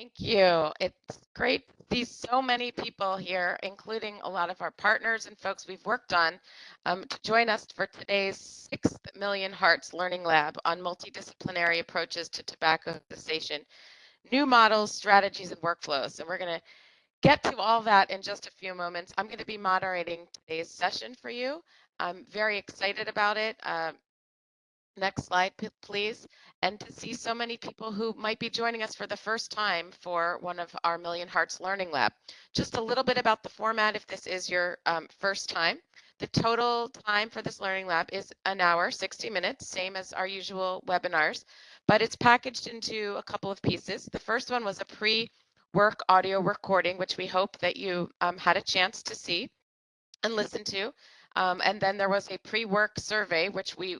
Thank you. It's great to see so many people here, including a lot of our partners and folks we've worked on, to join us for today's 6th Million Hearts Learning Lab on multidisciplinary approaches to tobacco cessation, new models, strategies, and workflows. And we're going to get to all that in just a few moments. I'm going to be moderating today's session for you. I'm very excited about it. Next slide, please. And to see so many people who might be joining us for the first time for one of our Million Hearts Learning Lab. Just a little bit about the format if this is your first time. The total time for this Learning Lab is an hour, 60 minutes, same as our usual webinars, but it's packaged into a couple of pieces. The first one was a pre-work audio recording, which we hope that you had a chance to see and listen to. And then there was a pre-work survey, which we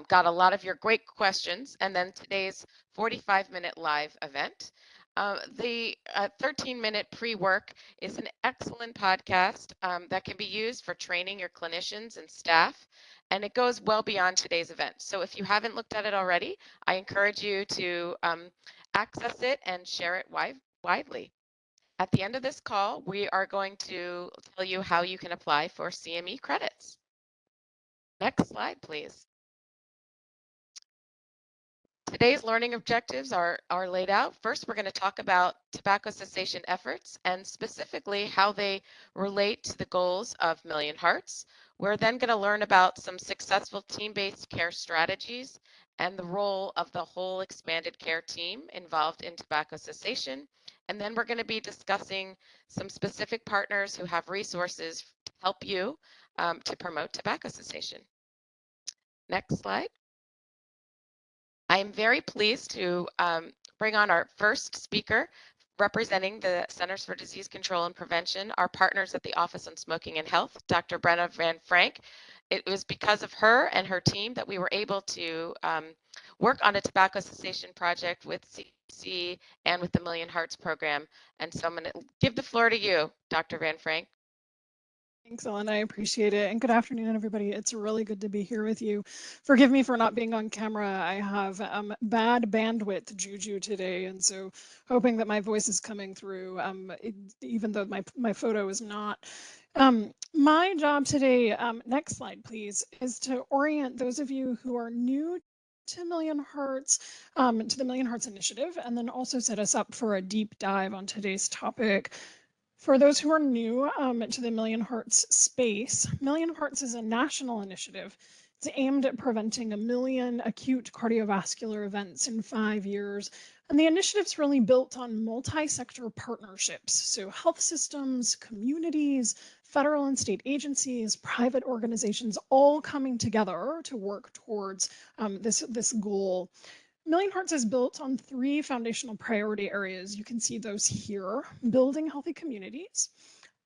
got a lot of your great questions, and then today's 45-minute live event. The 13-minute pre-work is an excellent podcast that can be used for training your clinicians and staff, and it goes well beyond today's event. So if you haven't looked at it already, I encourage you to access it and share it widely. At the end of this call, we are going to tell you how you can apply for CME credits. Next slide, please. Today's learning objectives are laid out. First, we're going to talk about tobacco cessation efforts and specifically how they relate to the goals of Million Hearts. We're then going to learn about some successful team-based care strategies and the role of the whole expanded care team involved in tobacco cessation. And then we're going to be discussing some specific partners who have resources to help you to promote tobacco cessation. Next slide. I am very pleased to bring on our first speaker representing the Centers for Disease Control and Prevention, our partners at the Office on Smoking and Health, Dr. Brenna Van Frank. It was because of her and her team that we were able to work on a tobacco cessation project with CDC and with the Million Hearts program. And so I'm going to give the floor to you, Dr. Van Frank. Thanks, Ellen. I appreciate it. And good afternoon, everybody. It's really good to be here with you. Forgive me for not being on camera. I have bad bandwidth juju today, and so hoping that my voice is coming through, even though my photo is not. My job today, next slide, please, is to orient those of you who are new to Million Hearts, to the Million Hearts Initiative, and then also set us up for a deep dive on today's topic. For those who are new to the Million Hearts space, Million Hearts is a national initiative. It's aimed at preventing 1 million acute cardiovascular events in 5 years. And the initiative's really built on multi-sector partnerships. So health systems, communities, federal and state agencies, private organizations, all coming together to work towards this goal. Million Hearts is built on 3 foundational priority areas. You can see those here: building healthy communities,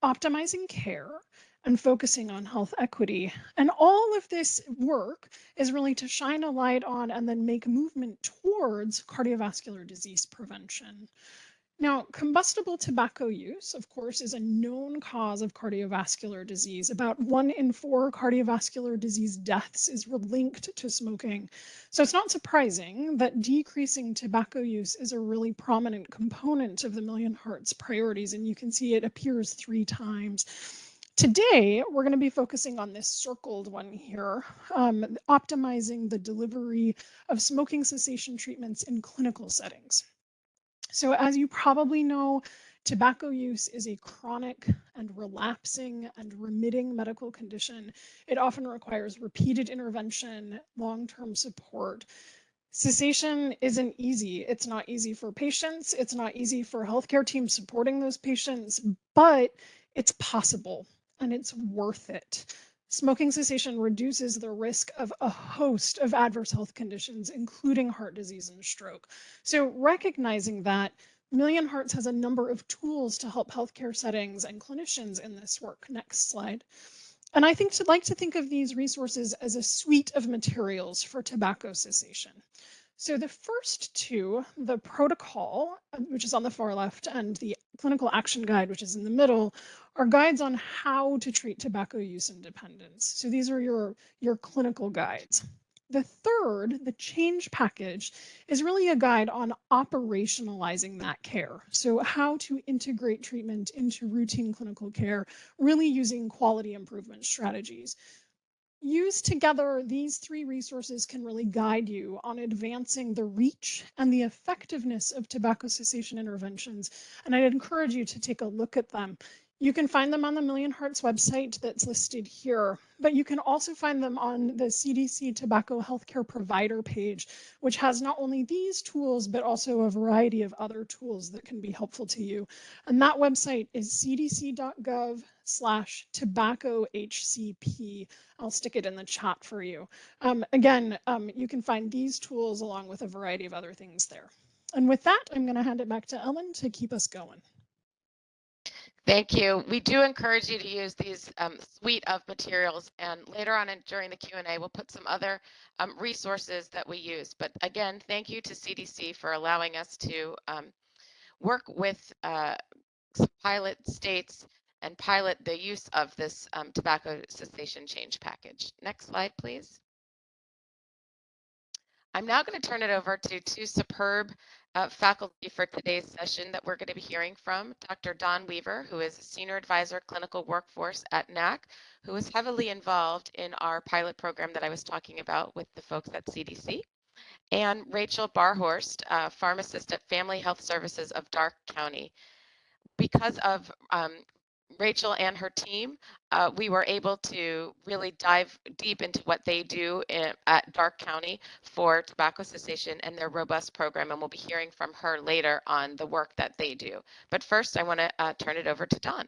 optimizing care, and focusing on health equity. And all of this work is really to shine a light on and then make movement towards cardiovascular disease prevention. Now, combustible tobacco use, of course, is a known cause of cardiovascular disease. About 1 in 4 cardiovascular disease deaths is linked to smoking. So it's not surprising that decreasing tobacco use is a really prominent component of the Million Hearts priorities, and you can see it appears 3 times. Today, we're going to be focusing on this circled one here, optimizing the delivery of smoking cessation treatments in clinical settings. So as you probably know, tobacco use is a chronic and relapsing and remitting medical condition. It often requires repeated intervention, long-term support. Cessation isn't easy. It's not easy for patients. It's not easy for healthcare teams supporting those patients, but it's possible and it's worth it. Smoking cessation reduces the risk of a host of adverse health conditions, including heart disease and stroke. So recognizing that, Million Hearts has a number of tools to help healthcare settings and clinicians in this work. Next slide. And I like to think of these resources as a suite of materials for tobacco cessation. So the first 2, the protocol, which is on the far left, and the clinical action guide, which is in the middle, are guides on how to treat tobacco use and dependence. So these are your clinical guides. The third, the change package, is really a guide on operationalizing that care. So, how to integrate treatment into routine clinical care, really using quality improvement strategies. Used together, these three resources can really guide you on advancing the reach and the effectiveness of tobacco cessation interventions. And I'd encourage you to take a look at them. You can find them on the Million Hearts website that's listed here, but you can also find them on the CDC Tobacco Healthcare Provider page, which has not only these tools, but also a variety of other tools that can be helpful to you. And that website is cdc.gov/tobaccohcp. I'll stick it in the chat for you. Again, you can find these tools along with a variety of other things there. And with that, I'm going to hand it back to Ellen to keep us going. Thank you. We do encourage you to use these suite of materials, and later on during the Q&A, we'll put some other resources that we use. But again, thank you to CDC for allowing us to work with some pilot states and pilot the use of this tobacco cessation change package. Next slide, please. I'm now going to turn it over to two superb faculty for today's session that we're going to be hearing from. Dr. Dawn Weaver, who is Senior Advisor Clinical Workforce at NAC, who is heavily involved in our pilot program that I was talking about with the folks at CDC, and Rachel Barhorst, Pharmacist at Family Health Services of Darke County. Because of Rachel and her team, we were able to really dive deep into what they do at Darke County for tobacco cessation and their robust program, and we'll be hearing from her later on the work that they do. But first, I want to turn it over to Dawn.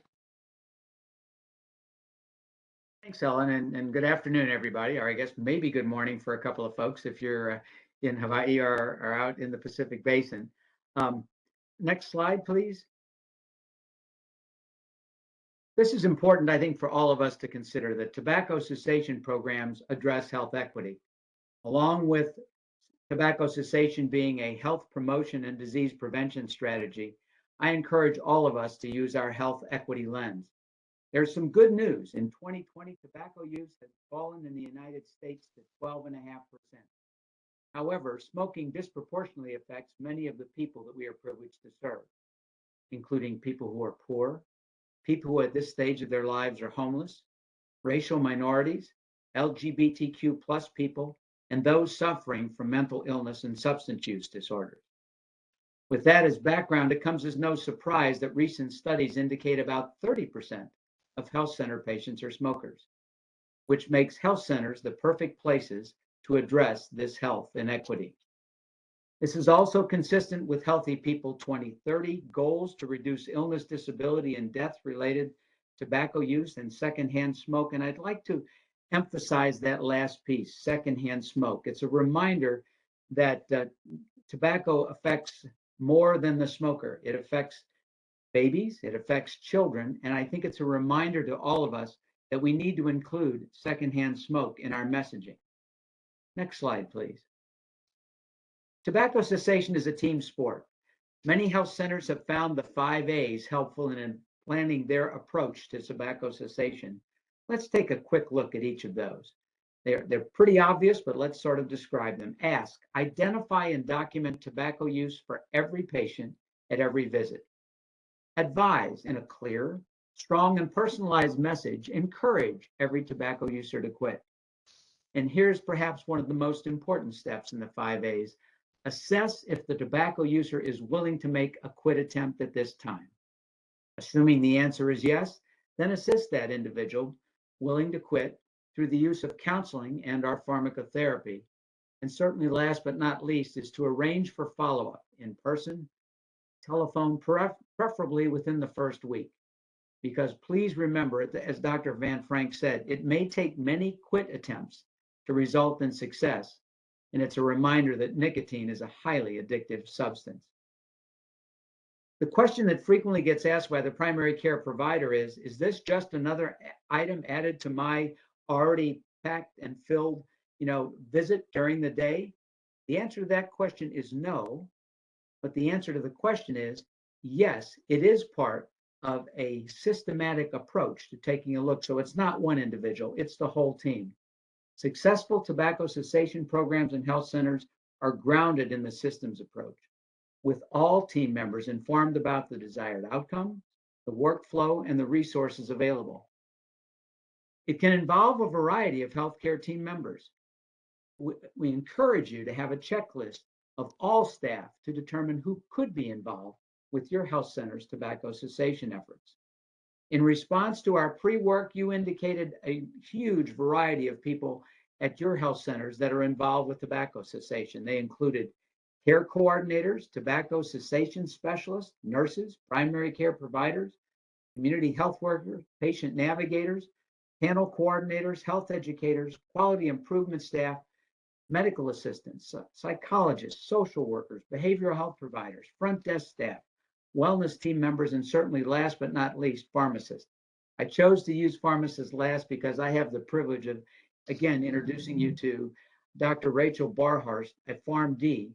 Thanks, Ellen, and good afternoon, everybody, or I guess maybe good morning for a couple of folks if you're in Hawaii or out in the Pacific Basin. Next slide, please. This is important, I think, for all of us to consider that tobacco cessation programs address health equity. Along with tobacco cessation being a health promotion and disease prevention strategy, I encourage all of us to use our health equity lens. There's some good news. In 2020, tobacco use has fallen in the United States to 12.5%. However, smoking disproportionately affects many of the people that we are privileged to serve, including people who are poor, people who at this stage of their lives are homeless, racial minorities, LGBTQ plus people, and those suffering from mental illness and substance use disorders. With that as background, it comes as no surprise that recent studies indicate about 30% of health center patients are smokers, which makes health centers the perfect places to address this health inequity. This is also consistent with Healthy People 2030 goals to reduce illness, disability, and death related tobacco use and secondhand smoke. And I'd like to emphasize that last piece, secondhand smoke. It's a reminder that tobacco affects more than the smoker. It affects babies, it affects children, and I think it's a reminder to all of us that we need to include secondhand smoke in our messaging. Next slide, please. Tobacco cessation is a team sport. Many health centers have found the 5 A's helpful in planning their approach to tobacco cessation. Let's take a quick look at each of those. They're pretty obvious, but let's sort of describe them. Ask, identify and document tobacco use for every patient at every visit. Advise in a clear, strong, and personalized message, encourage every tobacco user to quit. And here's perhaps one of the most important steps in the 5 A's. Assess if the tobacco user is willing to make a quit attempt at this time. Assuming the answer is yes, then assist that individual willing to quit through the use of counseling and our pharmacotherapy. And certainly last but not least is to arrange for follow-up in person, telephone, preferably within the first week. Because please remember, as Dr. Van Frank said, it may take many quit attempts to result in success. And it's a reminder that nicotine is a highly addictive substance. The question that frequently gets asked by the primary care provider is this just another item added to my already packed and filled, visit during the day? The answer to that question is no, but the answer to the question is yes, it is part of a systematic approach to taking a look. So it's not one individual, it's the whole team. Successful tobacco cessation programs in health centers are grounded in the systems approach, with all team members informed about the desired outcome, the workflow, and the resources available. It can involve a variety of healthcare team members. We encourage you to have a checklist of all staff to determine who could be involved with your health center's tobacco cessation efforts. In response to our pre-work, you indicated a huge variety of people at your health centers that are involved with tobacco cessation. They included care coordinators, tobacco cessation specialists, nurses, primary care providers, community health workers, patient navigators, panel coordinators, health educators, quality improvement staff, medical assistants, psychologists, social workers, behavioral health providers, front desk staff, wellness team members, and certainly last but not least, pharmacists. I chose to use pharmacists last because I have the privilege of, again, introducing you to Dr. Rachel Barhurst at PharmD,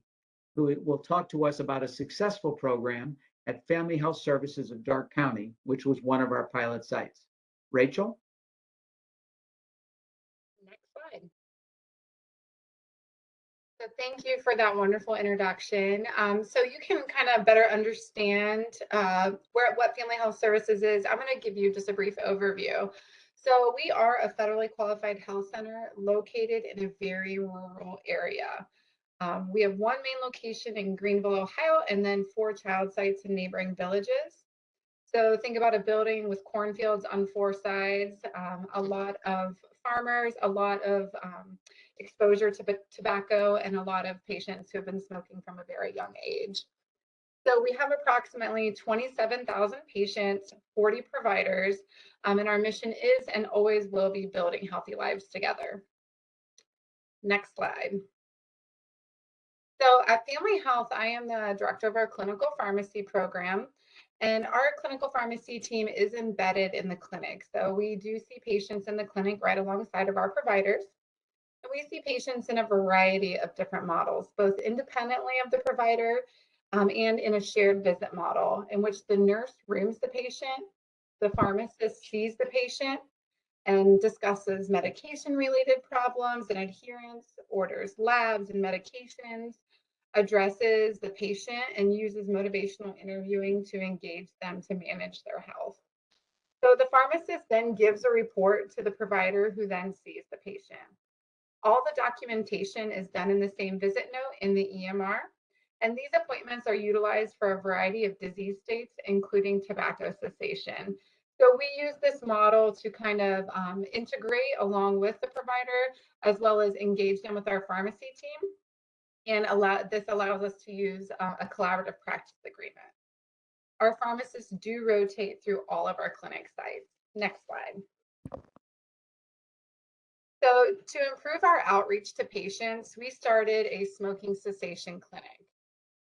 who will talk to us about a successful program at Family Health Services of Darke County, which was one of our pilot sites. Rachel? Next slide. So thank you for that wonderful introduction. So you can kind of better understand what Family Health Services is. I'm going to give you just a brief overview. So we are a federally qualified health center located in a very rural area. We have one main location in Greenville, Ohio, and then 4 child sites in neighboring villages. So think about a building with cornfields on 4 sides, a lot of farmers, a lot of exposure to tobacco, and a lot of patients who have been smoking from a very young age. So we have approximately 27,000 patients, 40 providers, and our mission is and always will be building healthy lives together. Next slide. So at Family Health, I am the director of our clinical pharmacy program. And our clinical pharmacy team is embedded in the clinic. So we do see patients in the clinic right alongside of our providers. And we see patients in a variety of different models, both independently of the provider and in a shared visit model in which the nurse rooms the patient, the pharmacist sees the patient and discusses medication related problems and adherence, orders labs and medications, addresses the patient, and uses motivational interviewing to engage them to manage their health. So the pharmacist then gives a report to the provider who then sees the patient. All the documentation is done in the same visit note in the EMR, and these appointments are utilized for a variety of disease states, including tobacco cessation. So we use this model to kind of integrate along with the provider, as well as engage them with our pharmacy team. And this allows us to use a collaborative practice agreement. Our pharmacists do rotate through all of our clinic sites. Next slide. So to improve our outreach to patients, we started a smoking cessation clinic.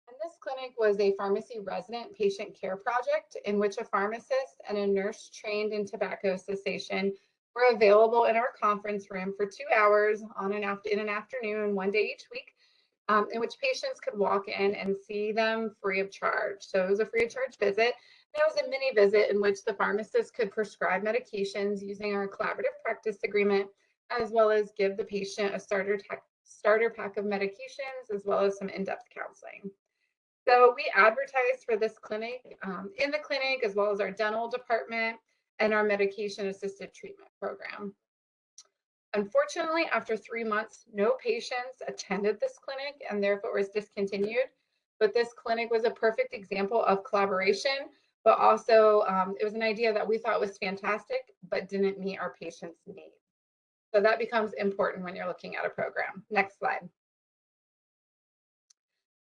And this clinic was a pharmacy resident patient care project in which a pharmacist and a nurse trained in tobacco cessation were available in our conference room for 2 hours in an afternoon, one day each week, in which patients could walk in and see them free of charge. So it was a free of charge visit. And it was a mini visit in which the pharmacist could prescribe medications using our collaborative practice agreement, as well as give the patient a starter pack of medications, as well as some in-depth counseling. So we advertised for this clinic in the clinic, as well as our dental department and our medication assisted treatment program. Unfortunately, after 3 months, no patients attended this clinic and therefore was discontinued. But this clinic was a perfect example of collaboration, but also it was an idea that we thought was fantastic, but didn't meet our patients' needs. So that becomes important when you're looking at a program. Next slide.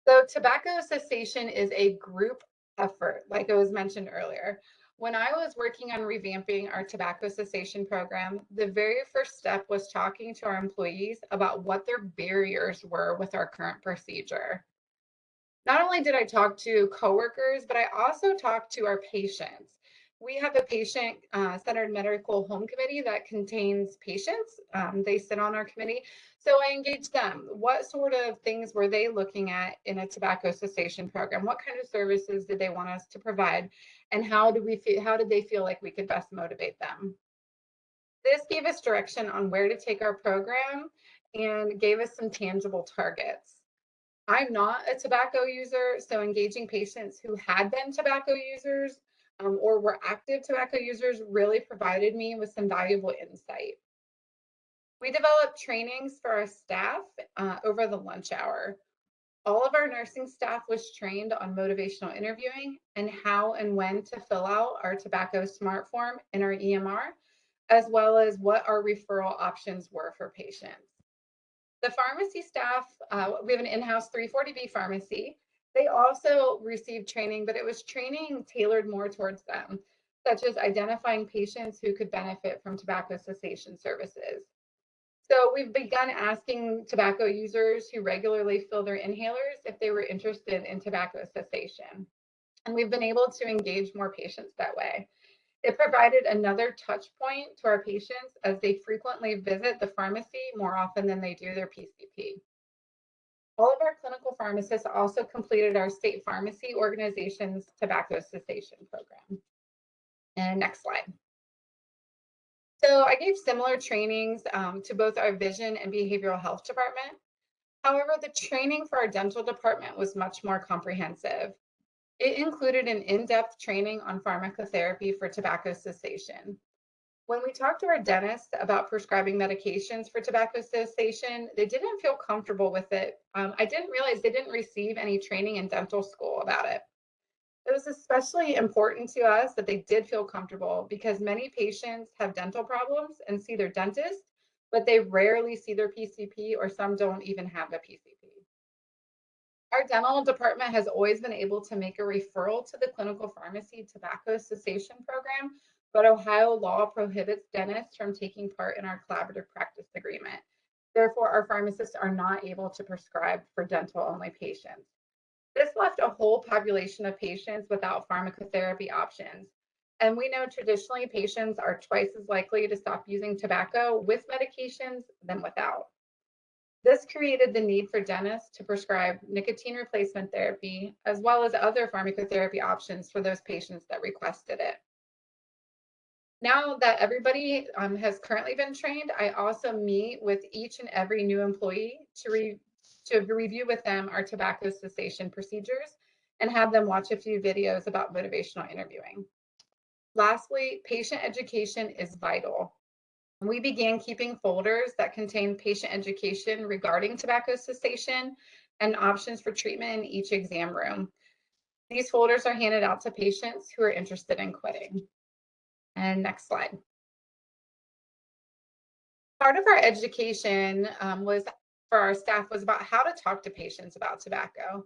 So tobacco cessation is a group effort, like it was mentioned earlier. When I was working on revamping our tobacco cessation program, the very first step was talking to our employees about what their barriers were with our current procedure. Not only did I talk to coworkers, but I also talked to our patients. We have a patient-centered medical home committee that contains patients. They sit on our committee. So I engaged them. What sort of things were they looking at in a tobacco cessation program? What kind of services did they want us to provide? And how did they feel like we could best motivate them? This gave us direction on where to take our program and gave us some tangible targets. I'm not a tobacco user, so engaging patients who had been tobacco users or were active tobacco users really provided me with some valuable insight. We developed trainings for our staff over the lunch hour. All of our nursing staff was trained on motivational interviewing and how and when to fill out our tobacco smart form in our EMR, as well as what our referral options were for patients. The pharmacy staff, we have an in-house 340B pharmacy. They also received training, but it was training tailored more towards them, such as identifying patients who could benefit from tobacco cessation services. So we've begun asking tobacco users who regularly fill their inhalers if they were interested in tobacco cessation. And we've been able to engage more patients that way. It provided another touch point to our patients as they frequently visit the pharmacy more often than they do their PCP. All of our clinical pharmacists also completed our state pharmacy organization's tobacco cessation program. And next slide. So I gave similar trainings to both our vision and behavioral health department. However, the training for our dental department was much more comprehensive. It included an in-depth training on pharmacotherapy for tobacco cessation. When we talked to our dentists about prescribing medications for tobacco cessation, they didn't feel comfortable with it. I didn't realize they didn't receive any training in dental school about it. It was especially important to us that they did feel comfortable because many patients have dental problems and see their dentist, but they rarely see their PCP, or some don't even have a PCP. Our dental department has always been able to make a referral to the clinical pharmacy tobacco cessation program, but Ohio law prohibits dentists from taking part in our collaborative practice agreement. Therefore, our pharmacists are not able to prescribe for dental only patients. This left a whole population of patients without pharmacotherapy options. And we know traditionally patients are twice as likely to stop using tobacco with medications than without. This created the need for dentists to prescribe nicotine replacement therapy, as well as other pharmacotherapy options for those patients that requested it. Now that everybody has currently been trained, I also meet with each and every new employee to review with them our tobacco cessation procedures and have them watch a few videos about motivational interviewing. Lastly, patient education is vital. We began keeping folders that contain patient education regarding tobacco cessation and options for treatment in each exam room. These folders are handed out to patients who are interested in quitting. And next slide. Part of our education was for our staff was about how to talk to patients about tobacco.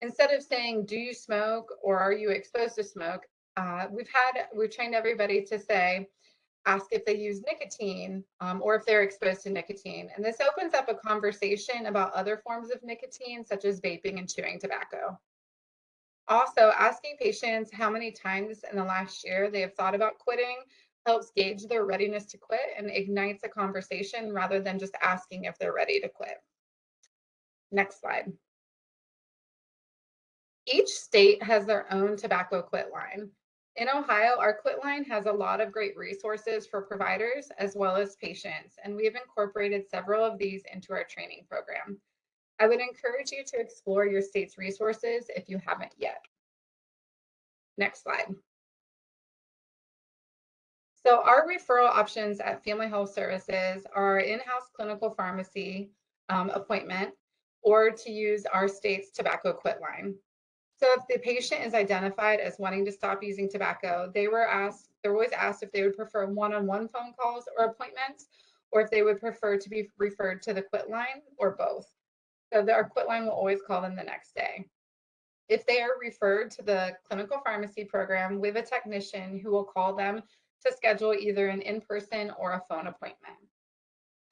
Instead of saying, do you smoke or are you exposed to smoke? We've trained everybody to say, ask if they use nicotine or if they're exposed to nicotine. And this opens up a conversation about other forms of nicotine, such as vaping and chewing tobacco. Also, asking patients how many times in the last year they have thought about quitting helps gauge their readiness to quit and ignites a conversation rather than just asking if they're ready to quit. Next slide. Each state has their own tobacco quit line. In Ohio, our quit line has a lot of great resources for providers as well as patients, and we've incorporated several of these into our training program. I would encourage you to explore your state's resources if you haven't yet. Next slide. So our referral options at Family Health Services are in-house clinical pharmacy appointment or to use our state's tobacco quit line. So if the patient is identified as wanting to stop using tobacco, they're always asked if they would prefer one-on-one phone calls or appointments, or if they would prefer to be referred to the quit line or both. So our quit line will always call them the next day. If they are referred to the clinical pharmacy program, we have a technician who will call them to schedule either an in-person or a phone appointment.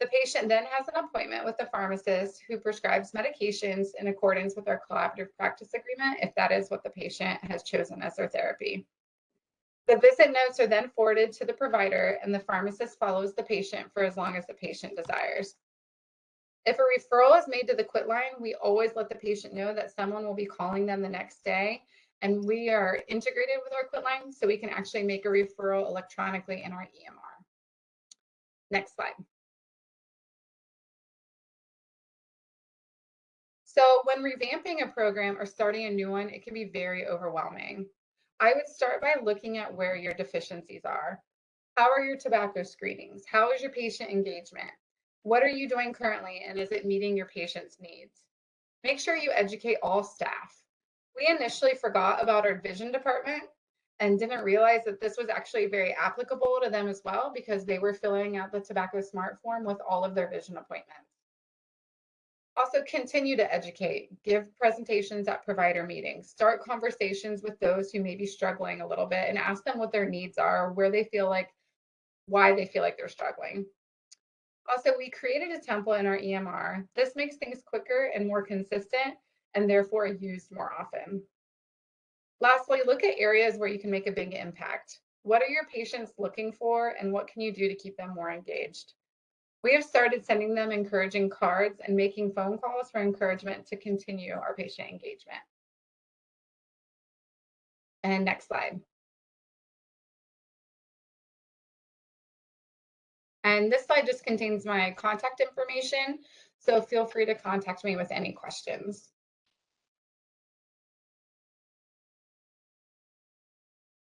The patient then has an appointment with the pharmacist who prescribes medications in accordance with our collaborative practice agreement, if that is what the patient has chosen as their therapy. The visit notes are then forwarded to the provider, and the pharmacist follows the patient for as long as the patient desires. If a referral is made to the quit line, we always let the patient know that someone will be calling them the next day, and we are integrated with our quit line so we can actually make a referral electronically in our EMR. Next slide. So when revamping a program or starting a new one, it can be very overwhelming. I would start by looking at where your deficiencies are. How are your tobacco screenings? How is your patient engagement? What are you doing currently, and is it meeting your patient's needs? Make sure you educate all staff. We initially forgot about our vision department and didn't realize that this was actually very applicable to them as well, because they were filling out the tobacco smart form with all of their vision appointments. Also, continue to educate, give presentations at provider meetings, start conversations with those who may be struggling a little bit and ask them what their needs are, where they feel like, why they feel like they're struggling. Also, we created a template in our EMR. This makes things quicker and more consistent and therefore used more often. Lastly, look at areas where you can make a big impact. What are your patients looking for, and what can you do to keep them more engaged? We have started sending them encouraging cards and making phone calls for encouragement to continue our patient engagement. And next slide. And this slide just contains my contact information, so feel free to contact me with any questions.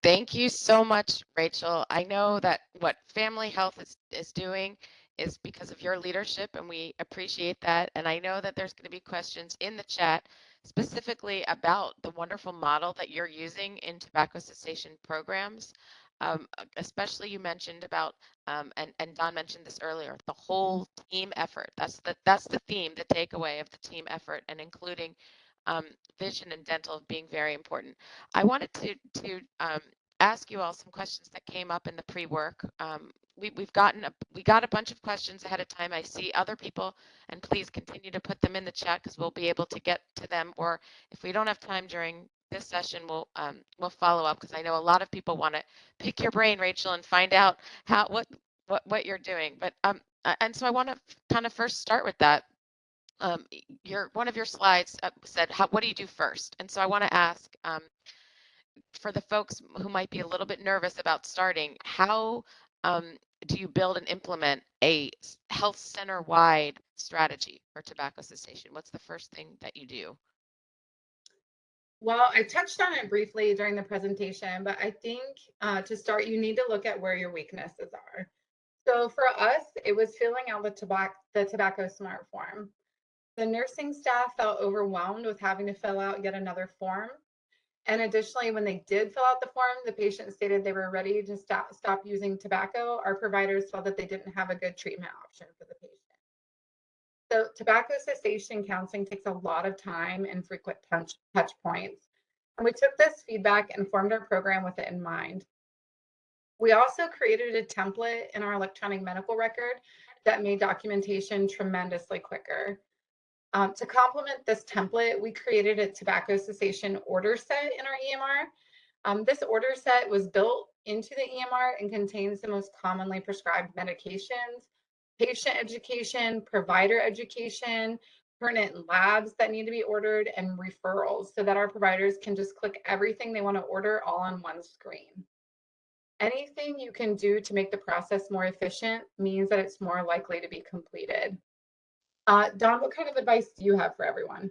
Thank you so much, Rachel. I know that what Family Health is doing is because of your leadership, and we appreciate that. And I know that there's going to be questions in the chat specifically about the wonderful model that you're using in tobacco cessation programs. Especially you mentioned about, and Don mentioned this earlier, the whole team effort. That's the theme, the takeaway of the team effort, and including vision and dental being very important. I wanted to ask you all some questions that came up in the pre-work. We got a bunch of questions ahead of time. I see other people, and please continue to put them in the chat because we'll be able to get to them. Or if we don't have time during this session, we'll follow up, because I know a lot of people want to pick your brain, Rachel, and find out what you're doing. But and so I want to kind of first start with that. One of your slides said, what do you do first? And so I want to ask, for the folks who might be a little bit nervous about starting, how do you build and implement a health center-wide strategy for tobacco cessation? What's the first thing that you do? Well, I touched on it briefly during the presentation, but I think to start, you need to look at where your weaknesses are. So for us, it was filling out the tobacco smart form. The nursing staff felt overwhelmed with having to fill out yet another form. And additionally, when they did fill out the form, the patient stated they were ready to stop using tobacco. Our providers felt that they didn't have a good treatment option for the patient. So tobacco cessation counseling takes a lot of time and frequent touch points. And we took this feedback and formed our program with it in mind. We also created a template in our electronic medical record that made documentation tremendously quicker. To complement this template, we created a tobacco cessation order set in our EMR. This order set was built into the EMR and contains the most commonly prescribed medications, patient education, provider education, pertinent labs that need to be ordered, and referrals, so that our providers can just click everything they want to order all on one screen. Anything you can do to make the process more efficient means that it's more likely to be completed. Don, what kind of advice do you have for everyone?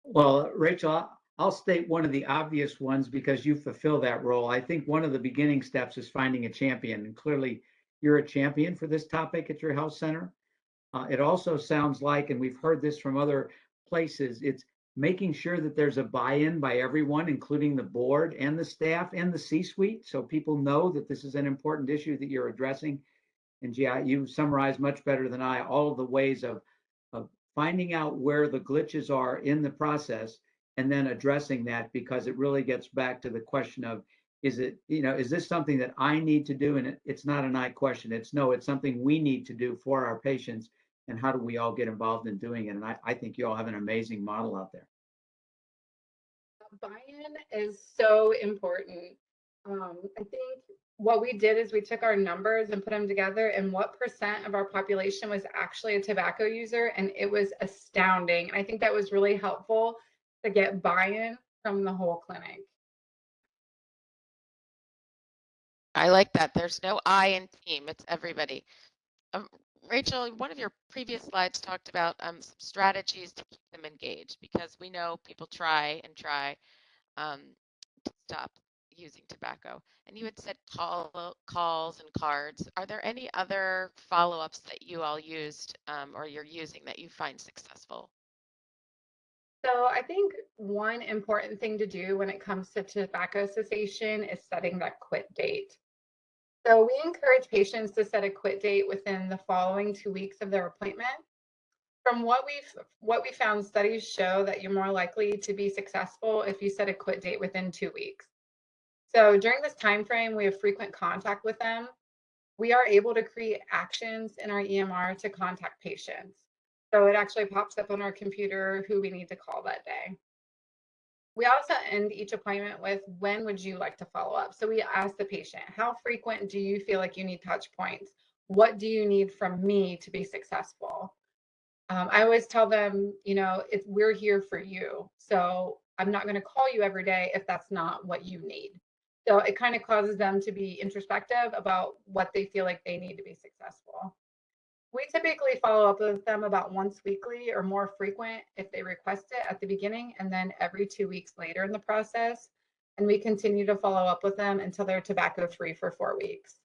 Well, Rachel, I'll state one of the obvious ones because you fulfill that role. I think one of the beginning steps is finding a champion, and clearly you're a champion for this topic at your health center. It also sounds like, and we've heard this from other places, it's making sure that there's a buy-in by everyone, including the board and the staff and the C-suite, so people know that this is an important issue that you're addressing. And gee, you summarized much better than I all of the ways of finding out where the glitches are in the process and then addressing that, because it really gets back to the question of, is this something that I need to do? And it's not an I question. It's no, it's something we need to do for our patients. And how do we all get involved in doing it? And I think you all have an amazing model out there. Buy-in is so important. I think what we did is we took our numbers and put them together, and what % of our population was actually a tobacco user, and it was astounding. And I think that was really helpful to get buy-in from the whole clinic. I like that. There's no I in team, it's everybody. Rachel, one of your previous slides talked about some strategies to keep them engaged because we know people try and try um, to stop using tobacco. And you had said calls and cards. Are there any other follow-ups that you all used or you're using that you find successful? So I think one important thing to do when it comes to tobacco cessation is setting that quit date. So we encourage patients to set a quit date within the following 2 weeks of their appointment. From what we found, studies show that you're more likely to be successful if you set a quit date within 2 weeks. So during this time frame, we have frequent contact with them. We are able to create actions in our EMR to contact patients. So it actually pops up on our computer who we need to call that day. We also end each appointment with, when would you like to follow up? So we ask the patient, how frequent do you feel like you need touch points? What do you need from me to be successful? I always tell them, we're here for you. So I'm not going to call you every day if that's not what you need. So it kind of causes them to be introspective about what they feel like they need to be successful. We typically follow up with them about once weekly or more frequent if they request it at the beginning, and then every 2 weeks later in the process. And we continue to follow up with them until they're tobacco free for 4 weeks.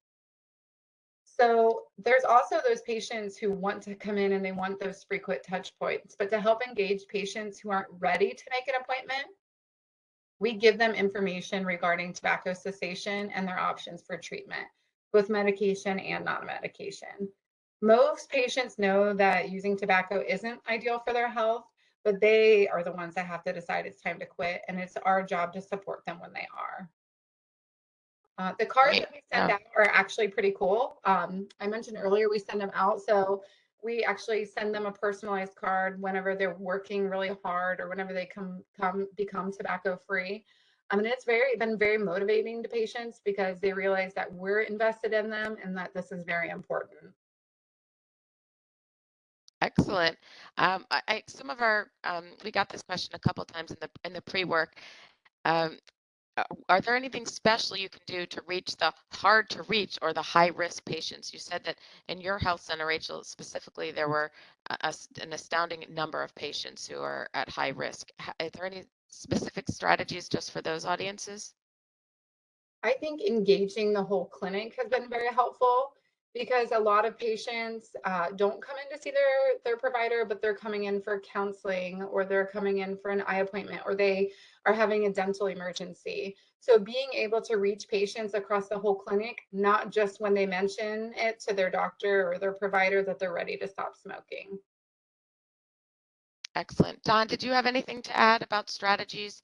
So there's also those patients who want to come in and they want those frequent touch points, but to help engage patients who aren't ready to make an appointment, we give them information regarding tobacco cessation and their options for treatment, both medication and non-medication. Most patients know that using tobacco isn't ideal for their health, but they are the ones that have to decide it's time to quit, and it's our job to support them when they are. The cards Great. that we send out are actually pretty cool. I mentioned earlier we send them out, so we actually send them a personalized card whenever they're working really hard or whenever they become tobacco free. I mean, it's been very motivating to patients because they realize that we're invested in them and that this is very important. Excellent. Some of our we got this question a couple times in the pre-work. Um, are there anything special you can do to reach the hard to reach or the high risk patients? You said that in your health center, Rachel, specifically, there were an astounding number of patients who are at high risk. Is there any specific strategies just for those audiences? I think engaging the whole clinic has been very helpful because a lot of patients don't come in to see their provider, but they're coming in for counseling or they're coming in for an eye appointment or they are having a dental emergency. So being able to reach patients across the whole clinic, not just when they mention it to their doctor or their provider that they're ready to stop smoking. Excellent. Don, did you have anything to add about strategies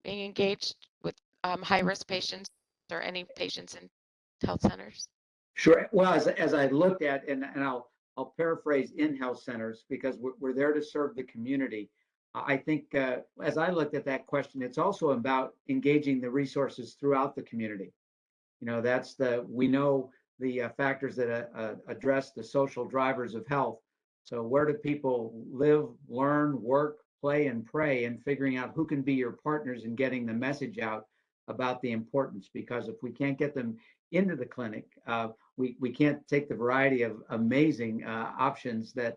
being engaged with high risk patients or any patients in health centers? Sure. Well, as I looked at, and I'll paraphrase in health centers because we're there to serve the community. I think as I looked at that question, it's also about engaging the resources throughout the community. We know the factors that address the social drivers of health. So where do people live, learn, work, play, and pray, and figuring out who can be your partners in getting the message out about the importance. Because if we can't get them into the clinic, we can't take the variety of amazing options that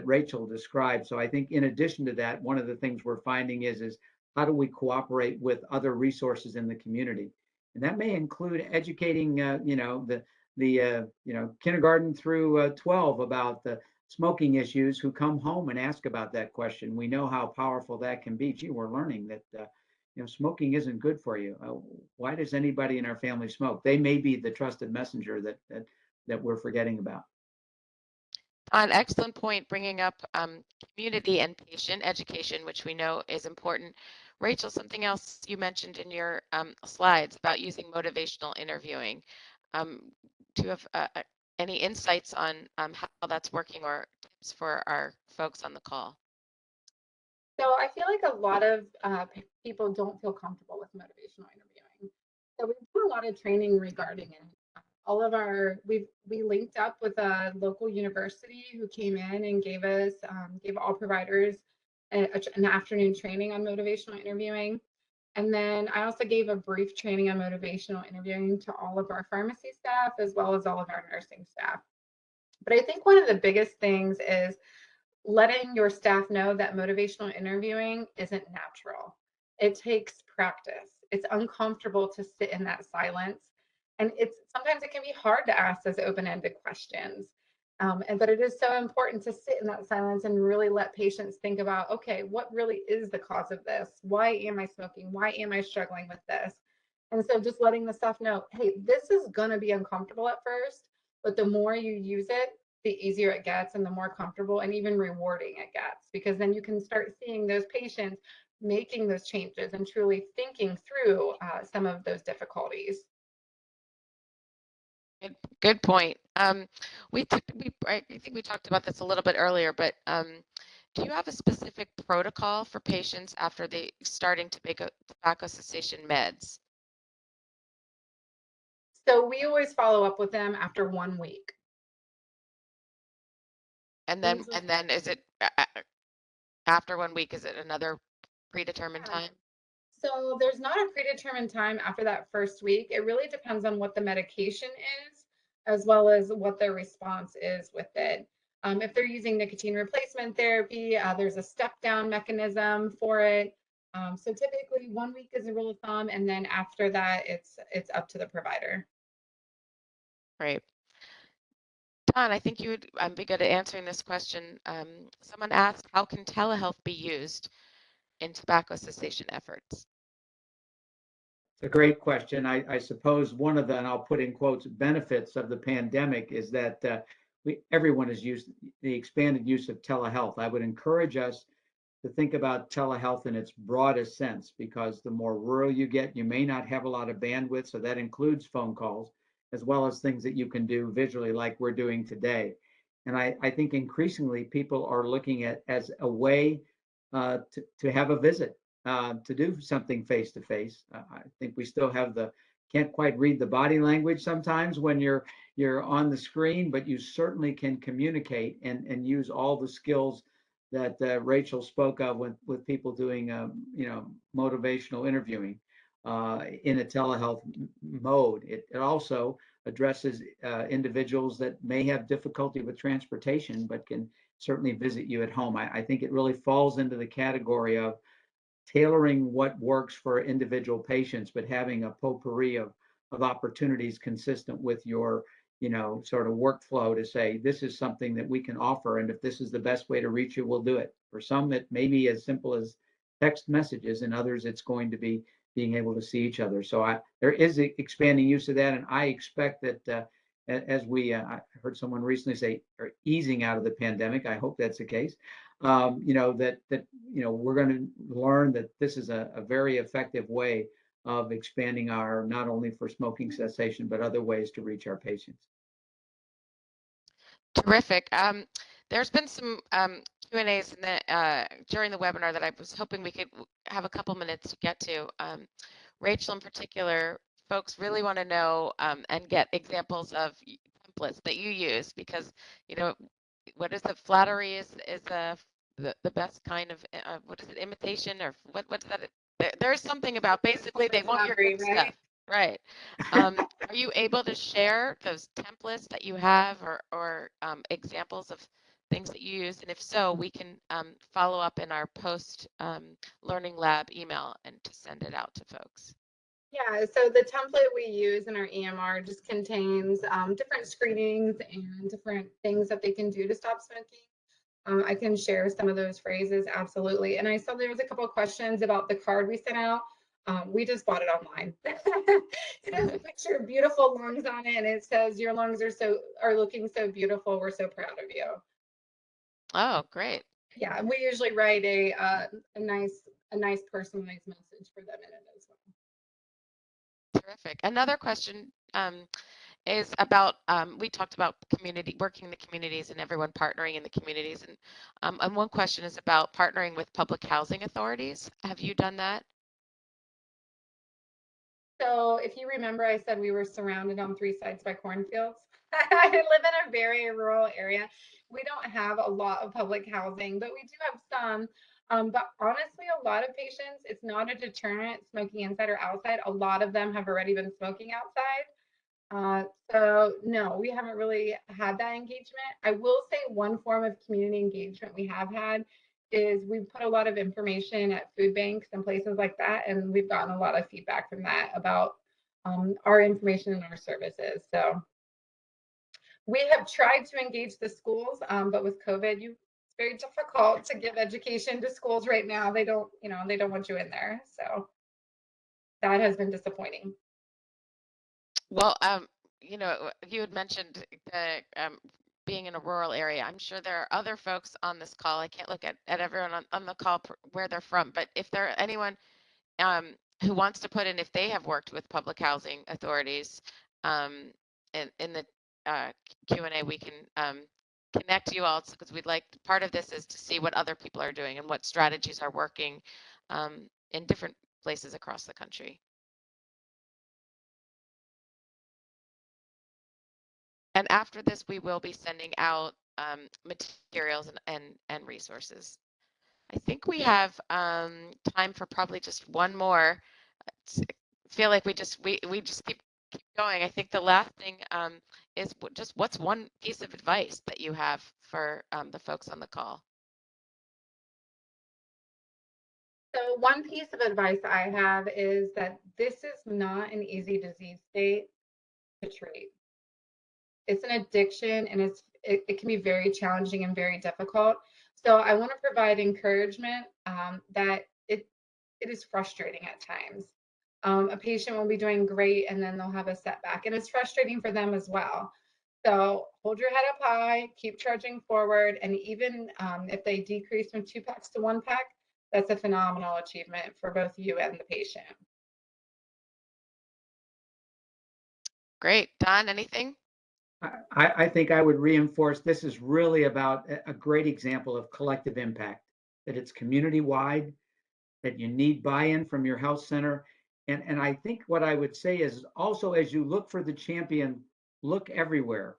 Rachel described. So I think in addition to that, one of the things we're finding is how do we cooperate with other resources in the community? And that may include educating, the kindergarten through 12 about the smoking issues who come home and ask about that question. We know how powerful that can be. Gee, we're learning that smoking isn't good for you. Why does anybody in our family smoke? They may be the trusted messenger that we're forgetting about. An excellent point, bringing up community and patient education, which we know is important. Rachel, something else you mentioned in your slides about using motivational interviewing. Do you have any insights on how that's working or tips for our folks on the call? So I feel like a lot of people don't feel comfortable with motivational interviewing. So we've done a lot of training regarding it. We linked up with a local university who came in and gave all providers an afternoon training on motivational interviewing. And then I also gave a brief training on motivational interviewing to all of our pharmacy staff as well as all of our nursing staff. But I think one of the biggest things is letting your staff know that motivational interviewing isn't natural. It takes practice. It's uncomfortable to sit in that silence. And it's sometimes it can be hard to ask those open-ended questions. But it is so important to sit in that silence and really let patients think about, okay, what really is the cause of this? Why am I smoking? Why am I struggling with this? And so just letting the staff know, hey, this is going to be uncomfortable at first, but the more you use it, the easier it gets and the more comfortable and even rewarding it gets, because then you can start seeing those patients making those changes and truly thinking through some of those difficulties. Good point. I think we talked about this a little bit earlier, but do you have a specific protocol for patients after they starting tobacco cessation meds? So we always follow up with them after 1 week. And then is it after 1 week? Is it another predetermined time? So there's not a predetermined time after that first week. It really depends on what the medication is, as well as what their response is with it. If they're using nicotine replacement therapy, there's a step down mechanism for it. So typically 1 week is a rule of thumb, and then after that, it's up to the provider. Right. Don, I think you would be good at answering this question. Someone asked, how can telehealth be used in tobacco cessation efforts? It's a great question. I suppose one of the, and I'll put in quotes, benefits of the pandemic is that everyone has used the expanded use of telehealth. I would encourage us to think about telehealth in its broadest sense, because the more rural you get, you may not have a lot of bandwidth. So that includes phone calls, as well as things that you can do visually, like we're doing today. And I think increasingly people are looking at as a way to have a visit, to do something face to face. I think we still have can't quite read the body language sometimes when you're on the screen, but you certainly can communicate and use all the skills that Rachel spoke of with people doing motivational interviewing in a telehealth mode. It also addresses individuals that may have difficulty with transportation, but can certainly visit you at home. I think it really falls into the category of tailoring what works for individual patients, but having a potpourri of opportunities consistent with your sort of workflow to say, this is something that we can offer. And if this is the best way to reach you, we'll do it. For some, it may be as simple as text messages, and others, it's going to be being able to see each other. So there is expanding use of that. And I expect that as I heard someone recently say, or easing out of the pandemic, I hope that's the case. We're going to learn that this is a very effective way of expanding our, not only for smoking cessation, but other ways to reach our patients. Terrific. There's been some Q&As during the webinar that I was hoping we could have a couple minutes to get to. Rachel in particular, folks really want to know and get examples of templates that you use, because, what is it? Flattery is the best kind of, what is it, imitation, or what's that? There's something about basically they want your good stuff. Right. Are you able to share those templates that you have, or examples of things that you use? And if so, we can follow up in our post Learning Lab email and to send it out to folks. Yeah, so the template we use in our EMR just contains different screenings and different things that they can do to stop smoking. I can share some of those phrases, absolutely. And I saw there was a couple of questions about the card we sent out. We just bought it online. It has a picture of beautiful lungs on it, and it says, "Your lungs are looking so beautiful. We're so proud of you." Oh, great. Yeah, and we usually write a nice personalized message for them in it as well. Terrific. Another question is about, we talked about working in the communities and everyone partnering in the communities. And one question is about partnering with public housing authorities. Have you done that? So if you remember, I said we were surrounded on 3 sides by cornfields. I live in a very rural area. We don't have a lot of public housing, but we do have some. But honestly, a lot of patients, it's not a deterrent smoking inside or outside. A lot of them have already been smoking outside. So no, we haven't really had that engagement. I will say one form of community engagement we have had is we've put a lot of information at food banks and places like that, and we've gotten a lot of feedback from that about our information and our services. So we have tried to engage the schools, but with COVID, it's very difficult to give education to schools right now. They don't, they don't want you in there. So that has been disappointing. Well, you had mentioned the being in a rural area. I'm sure there are other folks on this call. I can't look at everyone on the call where they're from, but if there are anyone who wants to put in if they have worked with public housing authorities um, in the Q&A, we can connect you all because we'd like, part of this is to see what other people are doing and what strategies are working in different places across the country. And after this, we will be sending out materials and resources. I think we have time for probably just one more. I feel like we just keep going. I think the last thing is just what's one piece of advice that you have for the folks on the call? So one piece of advice I have is that this is not an easy disease state to treat. It's an addiction, and it can be very challenging and very difficult. So I want to provide encouragement that it is frustrating at times. A patient will be doing great and then they'll have a setback, and it's frustrating for them as well. So hold your head up high, keep charging forward, and even if they decrease from 2 packs to 1 pack, that's a phenomenal achievement for both you and the patient. Great. Don, anything? I think I would reinforce this is really about a great example of collective impact, that it's community wide, that you need buy-in from your health center. And I think what I would say is also as you look for the champion, look everywhere.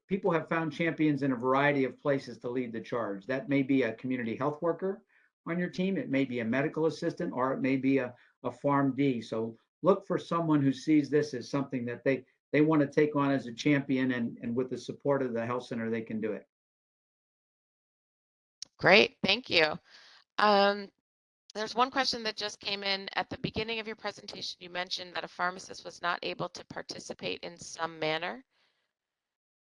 People have found champions in a variety of places to lead the charge. That may be a community health worker on your team, it may be a medical assistant, or it may be a PharmD. So look for someone who sees this as something that they want to take on as a champion, and with the support of the health center, they can do it. Great. Thank you. There's one question that just came in at the beginning of your presentation. You mentioned that a pharmacist was not able to participate in some manner.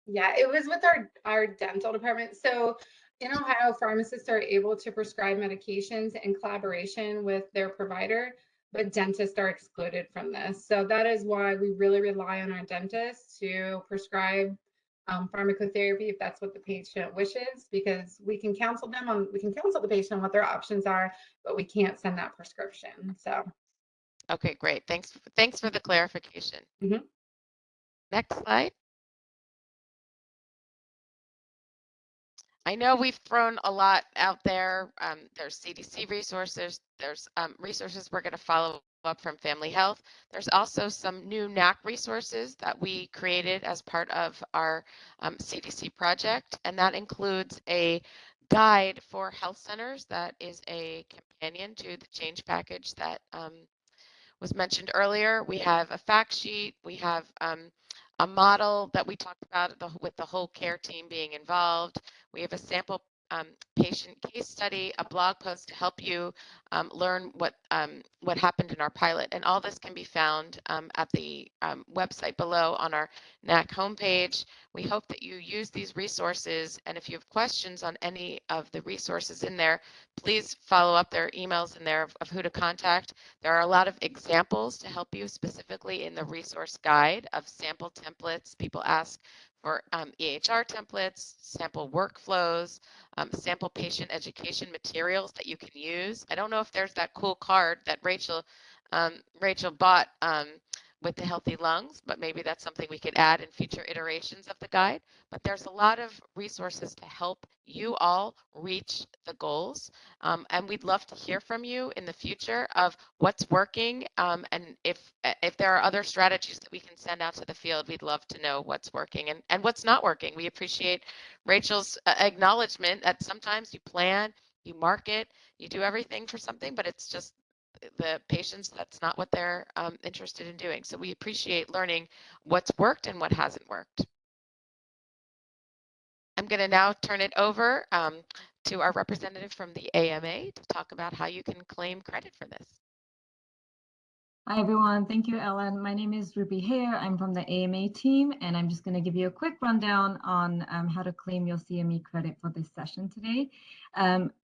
Yeah, it was with our dental department. So in Ohio, pharmacists are able to prescribe medications in collaboration with their provider, but dentists are excluded from this. So that is why we really rely on our dentists to prescribe pharmacotherapy if that's what the patient wishes, because we can counsel the patient on what their options are, but we can't send that prescription. So Okay, great. Thanks for the clarification. mhm. Next slide. I know we've thrown a lot out there. There's CDC resources. There's resources we're going to follow up from Family Health. There's also some new NAC resources that we created as part of our CDC project, and that includes a guide for health centers that is a companion to the change package that was mentioned earlier. We have a fact sheet. We have a model that we talked about with the whole care team being involved. We have a sample patient case study, a blog post to help you learn what happened in our pilot. And all this can be found at the website below on our NAC homepage. We hope that you use these resources. And if you have questions on any of the resources in there, please follow up. There are emails in there of who to contact. There are a lot of examples to help you specifically in the resource guide of sample templates. People ask for EHR templates, sample workflows, sample patient education materials that you can use. I don't know if there's that cool card that Rachel bought with the healthy lungs, but maybe that's something we could add in future iterations of the guide. But there's a lot of resources to help you all reach the goals. And we'd love to hear from you in the future of what's working. And if there are other strategies that we can send out to the field, we'd love to know what's working and what's not working. We appreciate Rachel's acknowledgement that sometimes you plan, you market, you do everything for something, but it's just the patients, that's not what they're interested in doing. So we appreciate learning what's worked and what hasn't worked. I'm going to now turn it over to our representative from the AMA to talk about how you can claim credit for this. Hi, everyone. Thank you, Ellen. My name is Ruby Hare. I'm from the AMA team, and I'm just going to give you a quick rundown on how to claim your CME credit for this session today.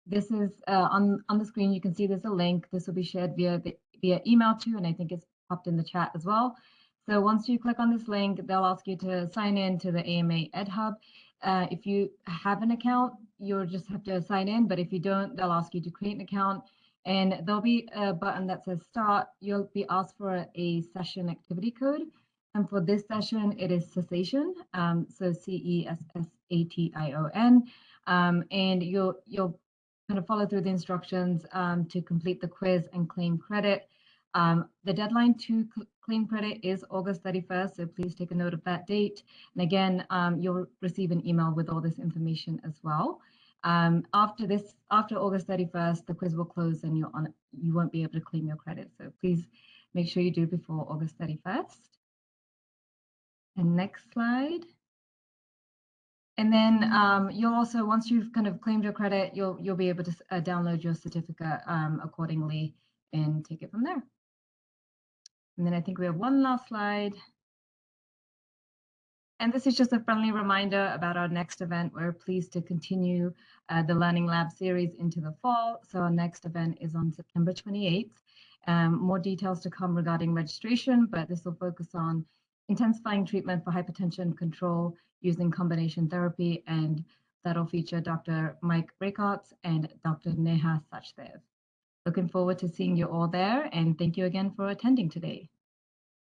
This is on the screen. You can see there's a link. This will be shared via email too, and I think it's popped in the chat as well. So once you click on this link, they'll ask you to sign in to the AMA EdHub. If you have an account, you'll just have to sign in, but if you don't, they'll ask you to create an account. And there'll be a button that says start. You'll be asked for a session activity code. And for this session, it is Cessation, so Cessation. And you'll kind of follow through the instructions to complete the quiz and claim credit. The deadline to claim credit is August 31st, so please take a note of that date. And again, you'll receive an email with all this information as well. After August 31st, the quiz will close and you won't be able to claim your credit. So please make sure you do before August 31st. And next slide. And then you'll also, once you've kind of claimed your credit, you'll be able to download your certificate accordingly and take it from there. And then I think we have one last slide. And this is just a friendly reminder about our next event. We're pleased to continue the Learning Lab series into the fall. So our next event is on September 28th. More details to come regarding registration, but this will focus on intensifying treatment for hypertension control using combination therapy, and that'll feature Dr. Mike Breakouts and Dr. Neha Sachdev. Looking forward to seeing you all there, and thank you again for attending today.